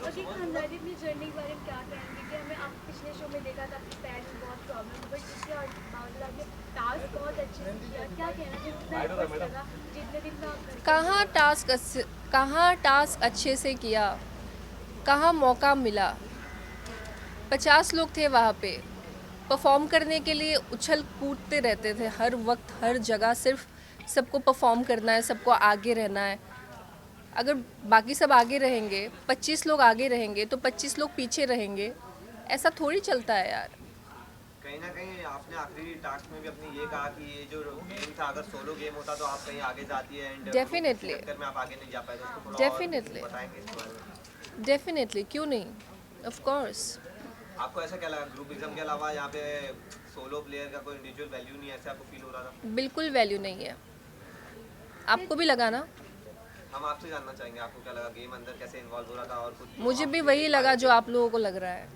बाकी खानदानी अपनी जर्नी के बारे में क्या कहेंगे कि हमें आप पिछले शो में देखा था आपके पैर में बहुत प्रॉब्लम बट इसके और बावजूद आपने टास्क बहुत अच्छे से किया, क्या कहना चाहिए, कितना एफर्ट्स लगा जितने दिन में आप घर पे कहाँ थे? टास्क कहाँ टास्क अच्छे से किया, कहाँ मौका मिला। 50 लोग थे वहाँ पे, परफॉर्म करने के लिए उछल कूदते रहते थे हर वक्त हर जगह, सिर्फ सबको परफॉर्म करना है, सबको आगे रहना है। अगर बाकी सब आगे रहेंगे, 25 लोग आगे रहेंगे तो 25 लोग पीछे रहेंगे, ऐसा थोड़ी चलता है यार। कहीं ना कहीं आपने आखिरी टास्क में भी अपने ये कहा कि ये जो गेम था, अगर सोलो गेम होता तो आप कहीं आगे जाती है, एंड ग्रुप के डेफिनेटली, चक्कर में आप आगे नहीं जा पाए, तो उसको थोड़ा और डेफिनेटली, बताएंगे इसके बारे में। डेफिनेटली, क्यों नहीं, ऑफ कोर्स। आपको ऐसा क्या लगा, ग्रुप एग्जाम के अलावा यहाँ पे सोलो प्लेयर का कोई इंडिविजुअल वैल्यू नहीं है, ऐसा आपको फील हो रहा था? बिल्कुल वैल्यू नहीं है। आपको भी लगा ना? हम आपसे जानना चाहेंगे आपको क्या लगा, गेम अंदर कैसे इन्वॉल्व हो रहा था, और कुछ जो मुझे आप भी फील वही नहीं पा लगा रहे जो थे? आप लोगों को लग रहा है।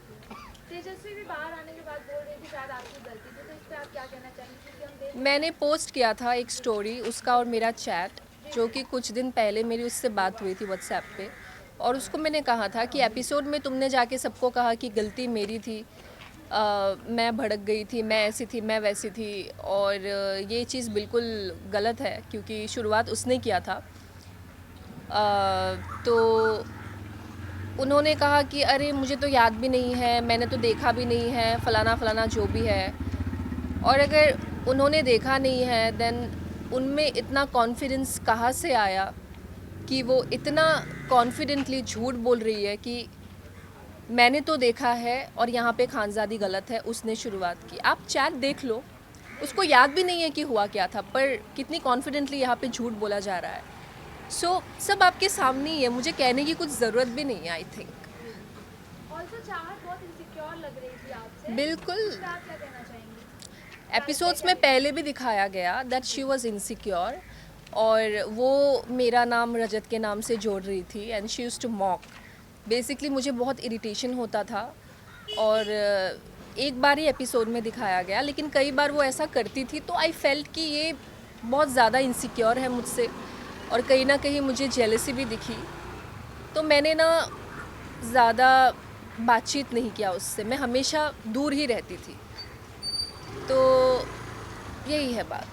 तेजस्वी भी बाहर आने के बाद बोल रही थी शायद आपकी गलती थी, तो इस पर आप क्या कहना चाहेंगे क्योंकि हम देख मैंने पोस्ट किया था एक स्टोरी, उसका और मेरा चैट, जो कि कुछ दिन पहले मेरी उससे बात हुई थी व्हाट्सएप पे, और उसको मैंने कहा था कि एपिसोड में तुमने जाके सबको कहा कि गलती मेरी थी, मैं भड़क गई थी, मैं ऐसी थी, मैं वैसी थी, और ये चीज़ बिल्कुल गलत है क्योंकि शुरुआत उसने किया था। तो उन्होंने कहा कि अरे मुझे तो याद भी नहीं है, मैंने तो देखा भी नहीं है, फ़लाना फ़लाना जो भी है। और अगर उन्होंने देखा नहीं है देन उनमें इतना कॉन्फिडेंस कहाँ से आया कि वो इतना कॉन्फिडेंटली झूठ बोल रही है कि मैंने तो देखा है और यहाँ पे खानज़ादी गलत है, उसने शुरुआत की। आप चैट देख लो, उसको याद भी नहीं है कि हुआ क्या था, पर कितनी कॉन्फिडेंटली यहाँ पे झूठ बोला जा रहा है। सब आपके सामने ही है, मुझे कहने की कुछ ज़रूरत भी नहीं है, आई थिंक। ऑल्सो चाहत बहुत इनसिक्योर लग रही थी आपसे, बिल्कुल। इस पर आप क्या कहना चाहेंगे, कैरेक्टर एपिसोड्स क्या में लेना पहले है? भी दिखाया गया दैट शी वाज इनसिक्योर, और वो मेरा नाम रजत के नाम से जोड़ रही थी and she used to mock. Basically मुझे बहुत इरिटेशन होता था, और एक बार ही एपिसोड में दिखाया गया, लेकिन कई बार वो ऐसा करती थी तो आई फेल्ट कि ये बहुत ज़्यादा इनसिक्योर है मुझसे, और कहीं ना कहीं मुझे जेलसी भी दिखी। तो मैंने ना ज़्यादा बातचीत नहीं किया उससे, मैं हमेशा दूर ही रहती थी। तो यही है बात।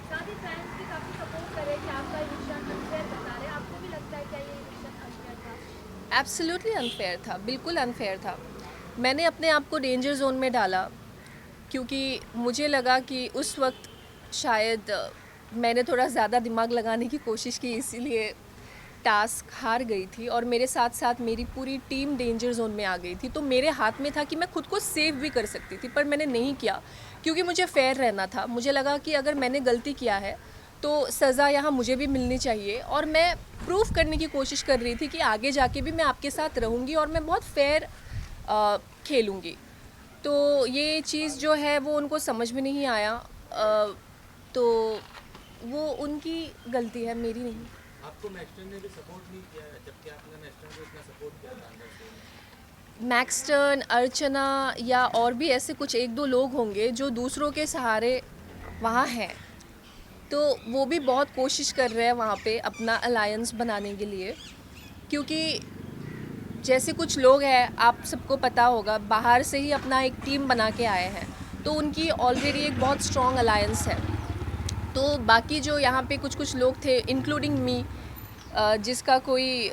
साथ ही फैंस भी काफी सपोर्ट कर रहे हैं कि आपका इविक्शन अनफेयर बता रहे हैं, आपको भी लगता है क्या ये इविक्शन अनफेयर था? एब्सोल्युटली अनफेयर था, बिल्कुल अनफेयर था। मैंने अपने आप को डेंजर जोन में डाला क्योंकि मुझे लगा कि उस वक्त शायद मैंने थोड़ा ज़्यादा दिमाग लगाने की कोशिश की, इसीलिए टास्क हार गई थी, और मेरे साथ साथ मेरी पूरी टीम डेंजर जोन में आ गई थी। तो मेरे हाथ में था कि मैं खुद को सेव भी कर सकती थी, पर मैंने नहीं किया क्योंकि मुझे फेयर रहना था। मुझे लगा कि अगर मैंने गलती किया है तो सज़ा यहाँ मुझे भी मिलनी चाहिए, और मैं प्रूफ करने की कोशिश कर रही थी कि आगे जाके भी मैं आपके साथ रहूँगी और मैं बहुत फेयर खेलूँगी। तो ये चीज़ जो है वो उनको समझ में नहीं आया, तो वो उनकी गलती है, मेरी नहीं। आपको मैक्सटन ने भी सपोर्ट नहीं किया है, जबकि आपने मैक्सटन को इतना सपोर्ट किया था अंदर से। मैक्सटर्न, अर्चना या और भी ऐसे कुछ एक दो लोग होंगे जो दूसरों के सहारे वहाँ हैं, तो वो भी बहुत कोशिश कर रहे हैं वहाँ पे अपना अलायंस बनाने के लिए, क्योंकि जैसे कुछ लोग हैं, आप सबको पता होगा, बाहर से ही अपना एक टीम बना के आए हैं, तो उनकी ऑलरेडी एक बहुत स्ट्रॉन्ग अलायंस है। तो बाकी जो यहाँ पे कुछ कुछ लोग थे इंक्लूडिंग मी, जिसका कोई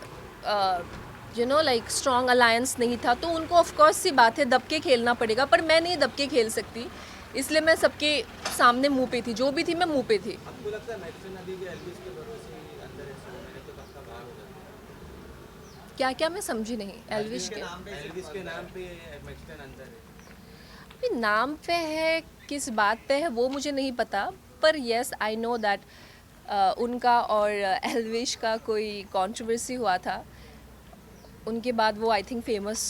लाइक स्ट्रॉन्ग अलायंस नहीं था, तो उनको ऑफ कोर्स सी बात है दब के खेलना पड़ेगा, पर मैं नहीं दब के खेल सकती, इसलिए मैं सबके सामने मुंह पे थी, जो भी थी मैं मुंह पे थी। आपको लगता है मैक्सटन अभी भी एल्विस के भरोसे ही अंदर है, सो मैंने तो पक्का बाहर हो जाता क्या क्या, मैं समझी नहीं। है। एल्विश के एल्विस के नाम पे मैक्सटन अंदर है। अभी नाम पे है, किस बात पे है वो मुझे नहीं पता, पर येस आई नो दैट उनका और एल्विश का कोई कंट्रोवर्सी हुआ था, उनके बाद वो आई थिंक फेमस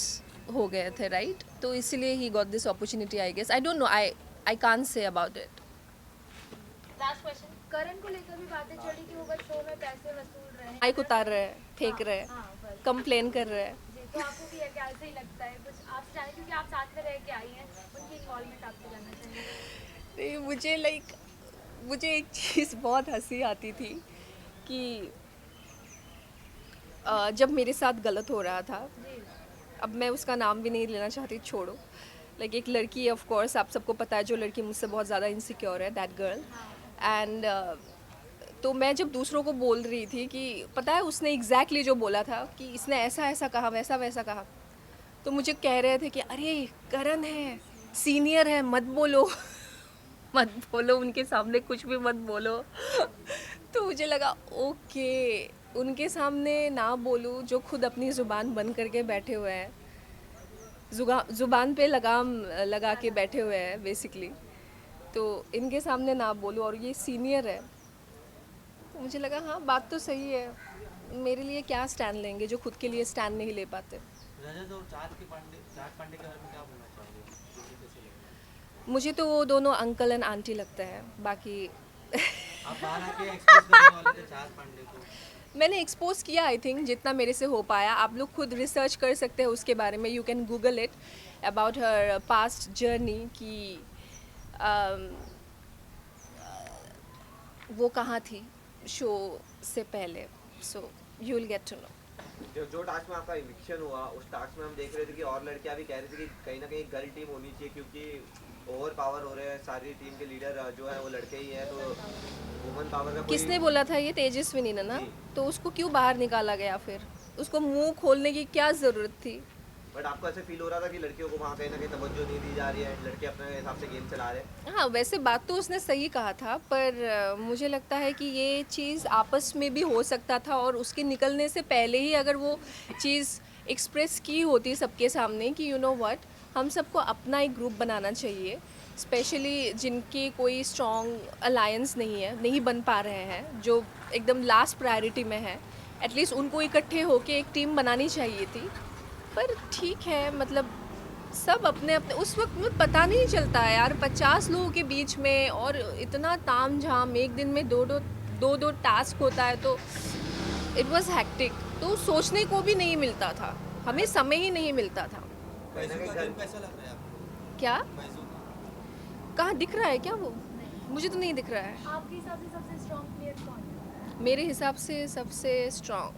हो गए थे, राइट? तो इसीलिए he got this opportunity, I guess, I don't know, I can't say about it. Last question, Karan को लेकर भी बातें चली कि वो बस शो में पैसे वसूल रहे हैं। माइक उतार रहे हैं, फेंक हाँ रहे हैं, हाँ बस। कंप्लेन कर रहे हैं। जी, तो आपको भी क्या ऐसा ही लगता है कुछ आपसे जाने, क्योंकि आप साथ में रह के आई हैं, उनकी इन्वॉल्वमेंट आपसे जानना चाहेंगे? नहीं, मुझे एक चीज़ बहुत हंसी आती थी कि जब मेरे साथ गलत हो रहा था, अब मैं उसका नाम भी नहीं लेना चाहती, छोड़ो। लाइक एक लड़की, ऑफ कोर्स आप सबको पता है, जो लड़की मुझसे बहुत ज़्यादा इनसिक्योर है, दैट गर्ल। एंड तो मैं जब दूसरों को बोल रही थी कि पता है उसने एग्जैक्टली जो बोला था कि इसने ऐसा ऐसा कहा, वैसा वैसा कहा, तो मुझे कह रहे थे कि अरे करण है, सीनियर है, मत बोलो मत बोलो उनके सामने, कुछ भी मत बोलो तो मुझे लगा ओके, उनके सामने ना बोलूं जो खुद अपनी ज़ुबान बंद करके बैठे हुए हैं, ज़ुबान पे लगाम लगा के बैठे हुए हैं बेसिकली, तो इनके सामने ना बोलूं और ये सीनियर है। तो मुझे लगा हाँ बात तो सही है, मेरे लिए क्या स्टैंड लेंगे जो खुद के लिए स्टैंड नहीं ले पाते। रजत और चार पांडे के बारे में क्या बोलना चाहोगे? मुझे कैसे लगा? मुझे तो वो दोनों अंकल एंड आंटी लगते हैं, बाकी आप बाहर आके एक्सप्रेस करने वाले थे चार पांडे को। मैंने एक्सपोज किया आई थिंक जितना मेरे से हो पाया। आप लोग खुद रिसर्च कर सकते हैं उसके बारे में, you can Google it about her past journey कि वो कहाँ थी शो से पहले, so you will get to know. जो टास्क में आपका इविक्शन हुआ, उस टास्क में हम देख रहे थे कि और लड़कियां भी कह रही थी कि कहीं ना कहीं गर्ल टीम होनी चाहिए, क्योंकि ओवर पावर हो रहे हैं, सारी टीम के लीडर जो है वो लड़के ही हैं, तो वुमन पावर का किसने बोला था? ये तेजस्विनी ने ना, तो उसको क्यों बाहर निकाला गया? फिर उसको मुंह खोलने की क्या ज़रूरत थी? बट आपको ऐसे फील हो रहा था कि लड़कियों को वहाँ कहीं ना कहीं तवज्जो नहीं दी जा रही है, लड़के अपने हिसाब से गेम चला रहे हैं? हाँ, वैसे बात तो उसने सही कहा था, पर मुझे लगता है कि ये चीज़ आपस में भी हो सकता था, और उसके निकलने से पहले ही अगर वो चीज़ एक्सप्रेस की होती सबके सामने कि यू नो व्हाट, हम सबको अपना एक ग्रुप बनाना चाहिए, स्पेशली जिनके कोई स्ट्रॉन्ग अलायंस नहीं है, नहीं बन पा रहे हैं, जो एकदम लास्ट प्रायोरिटी में है, एटलीस्ट उनको इकट्ठे होके एक टीम बनानी चाहिए थी। पर ठीक है, मतलब सब अपने अपने, उस वक्त में पता नहीं चलता है यार, 50 लोगों के बीच में और इतना ताम झाम, एक दिन में दो टास्क होता है, तो इट वाज हेक्टिक, तो सोचने को भी नहीं मिलता था, हमें समय ही नहीं मिलता था। बैजू का गेम कैसा लग रहा है आपको? क्या बैजू का कहाँ दिख रहा है क्या वो? मुझे तो नहीं दिख रहा है। आपके हिसाब से सबसे स्ट्रॉन्ग प्लेयर कौन है? मेरे हिसाब से सबसे स्ट्रॉन्ग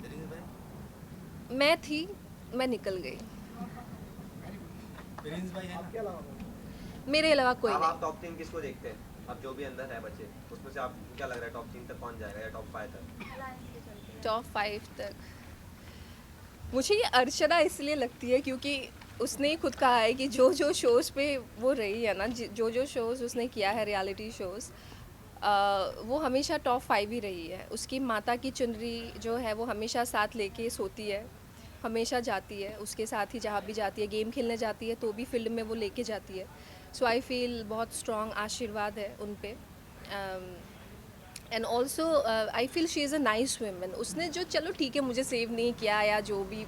प्रिंस भाई? मैं थी, मैं निकल गई, प्रिंस भाई है ना? मेरे अलावा कोई अब नहीं। आप टॉप 3 किसको देखते हैं? अब जो भी अंदर है बच्चे, उसमें से आप क्या लग रहा है टॉप 3 तक कौन जाएगा या टॉप 5 तक? अलायंस के चलते टॉप 5 तक मुझे ये अर्चना इसलिए लगती है क्योंकि उसने ही खुद कहा है कि जो जो शोज़ पे वो रही है ना, जो जो शोज़ उसने किया है, रियलिटी शोज़, वो हमेशा टॉप 5 ही रही है। उसकी माता की चुनरी जो है वो हमेशा साथ लेके सोती है, हमेशा जाती है उसके साथ ही, जहाँ भी जाती है, गेम खेलने जाती है तो भी फील्ड में वो लेके जाती है। सो आई फील बहुत स्ट्रॉन्ग आशीर्वाद है उन पे। And also I feel she is a nice woman. उसने जो, चलो ठीक है, मुझे सेव नहीं किया या जो भी,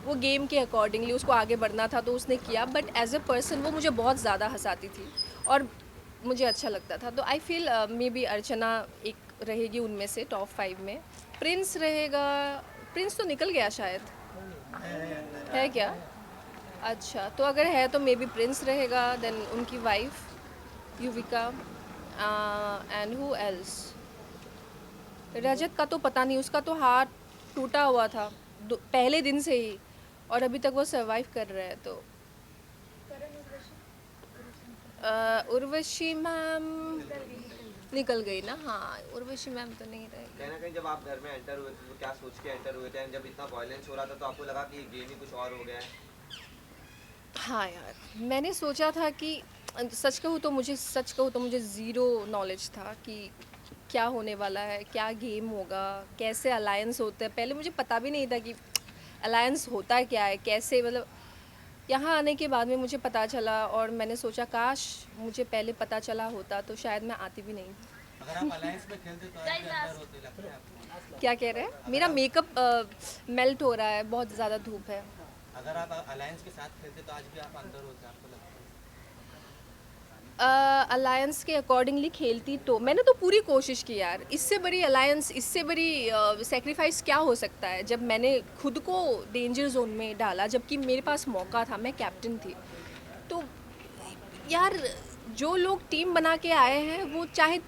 वो गेम के अकॉर्डिंगली उसको आगे बढ़ना था तो उसने किया, बट एज अ पर्सन वो मुझे बहुत ज़्यादा हंसाती थी और मुझे अच्छा लगता था। तो आई फील मे बी अर्चना एक रहेगी उनमें से टॉप 5 में। प्रिंस रहेगा, प्रिंस तो निकल गया शायद, है क्या? अच्छा, तो अगर है तो मे बी प्रिंस रहेगा, देन उनकी wife Yuvika, and who else? Rajat का तो पता नहीं, उसका तो हाथ टूटा हुआ था पहले दिन से ही, और अभी तक वो सरवाइव कर रहा है। तो करण उर्वशी उर्वशी मैम निकल गई ना, हाँ, उर्वशी मैम तो नहीं रहेगी। कहीं ना कहीं जब आप घर में एंटर हुए थे तो क्या सोच के एंटर हुए थे? जब इतना वायलेंस हो रहा था तो आपको लगा कि गेम ही कुछ और हो गया है? हाँ यार, मैंने सोचा था कि सच कहूँ तो मुझे ज़ीरो नॉलेज था कि क्या होने वाला है, क्या गेम होगा, कैसे अलायंस होते हैं। पहले मुझे पता भी नहीं था कि अलायंस होता है क्या है, कैसे, मतलब यहाँ आने के बाद में मुझे पता चला, और मैंने सोचा काश मुझे पहले पता चला होता तो शायद मैं आती भी नहीं। अगर आप अलायंस में खेलते तो आज भी अंदर होते, लगता है आपको? क्या कह रहे हैं? मेरा मेकअप मेल्ट हो रहा है, बहुत ज़्यादा धूप है। अगर आप अलायंस के साथ खेलते तो आज भी आप अंदर होते, आपको लगता है? अलायंस के अकॉर्डिंगली खेलती तो मैंने तो पूरी कोशिश की यार, इससे बड़ी अलायंस, इससे बड़ी सेक्रीफाइस क्या हो सकता है, जब मैंने खुद को डेंजर जोन में डाला, जबकि मेरे पास मौका था, मैं कैप्टन थी। तो यार जो लोग टीम बना के आए हैं वो चाहे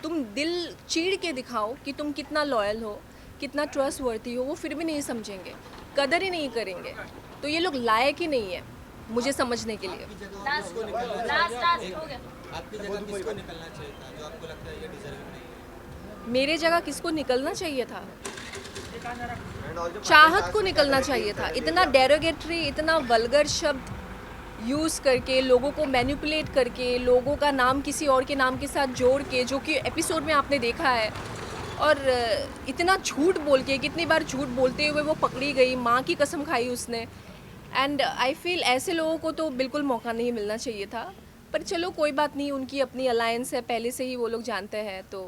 तुम दिल चीर के दिखाओ कि तुम कितना लॉयल हो, कितना ट्रस्ट वर्दी हो, वो फिर भी नहीं समझेंगे, कदर ही नहीं करेंगे। तो ये लोग लायक ही नहीं है मुझे समझने के लिए। आपकी जगह किसको निकलना चाहिए था? आपकी जगह किसको निकलना चाहिए था जो आपको लगता है ये डिजर्विंग नहीं है? मेरे जगह किसको निकलना चाहिए था? And also चाहत final को task में निकलना correct चाहिए नहीं था। करने इतना दिया। डेरोगेटरी, इतना वल्गर शब्द यूज़ करके, लोगों को मैनिपुलेट करके, लोगों का नाम किसी और के नाम के साथ जोड़ के, जो कि एपिसोड में आपने देखा है, और इतना झूठ बोल के, कितनी बार झूठ बोलते हुए वो पकड़ी गई, माँ की कसम खाई उसने। एंड आई फील ऐसे लोगों को तो बिल्कुल मौका नहीं मिलना चाहिए था। पर चलो कोई बात नहीं, उनकी अपनी अलायंस है, पहले से ही वो लोग जानते हैं। तो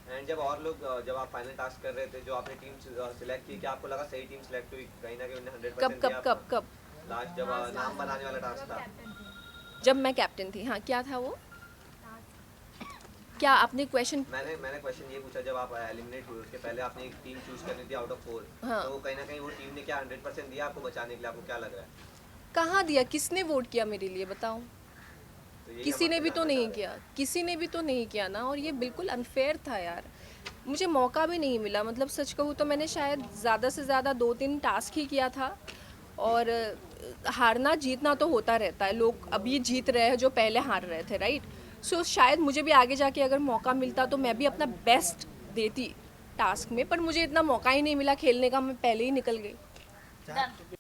एंड जब और लोग जब आप फाइनल टास्क कर रहे थे, जो आपने टीम सिलेक्ट की, क्या आपको लगा सही टीम सिलेक्ट हुई? कहीं ना कहीं उन्हें 100% कब दिया कब कब कब लास्ट जब नाम बनाने वाला टास्क था। जब मैं कैप्टन थी, हाँ, क्या था वो? क्या आपने क्वेश्चन? मैंने क्वेश्चन ये पूछा, जब आप एलिमिनेट हुए उसके पहले आपने एक टीम चूज करनी थी आउट ऑफ 4, हाँ। तो कहीं ना कहीं वो टीम ने क्या 100% दिया आपको बचाने के लिए? आपको क्या लग रहा है? कहाँ दिया? किसने वोट किया मेरे लिए, बताओ? तो यही किसी हम ने आपसे भी तो जानना नहीं चाह रहे किया, किसी ने भी तो नहीं किया ना। और ये बिल्कुल अनफेयर था यार, मुझे मौका भी नहीं मिला। मतलब सच कहूँ तो मैंने शायद ज़्यादा से ज़्यादा 2-3 टास्क ही किया था। और हारना जीतना तो होता रहता है, लोग अभी जीत रहे हैं जो पहले हार रहे थे, राइट? सो शायद मुझे भी आगे जाके अगर मौका मिलता तो मैं भी अपना बेस्ट देती टास्क में, पर मुझे इतना मौका ही नहीं मिला खेलने का, मैं पहले ही निकल गई। चार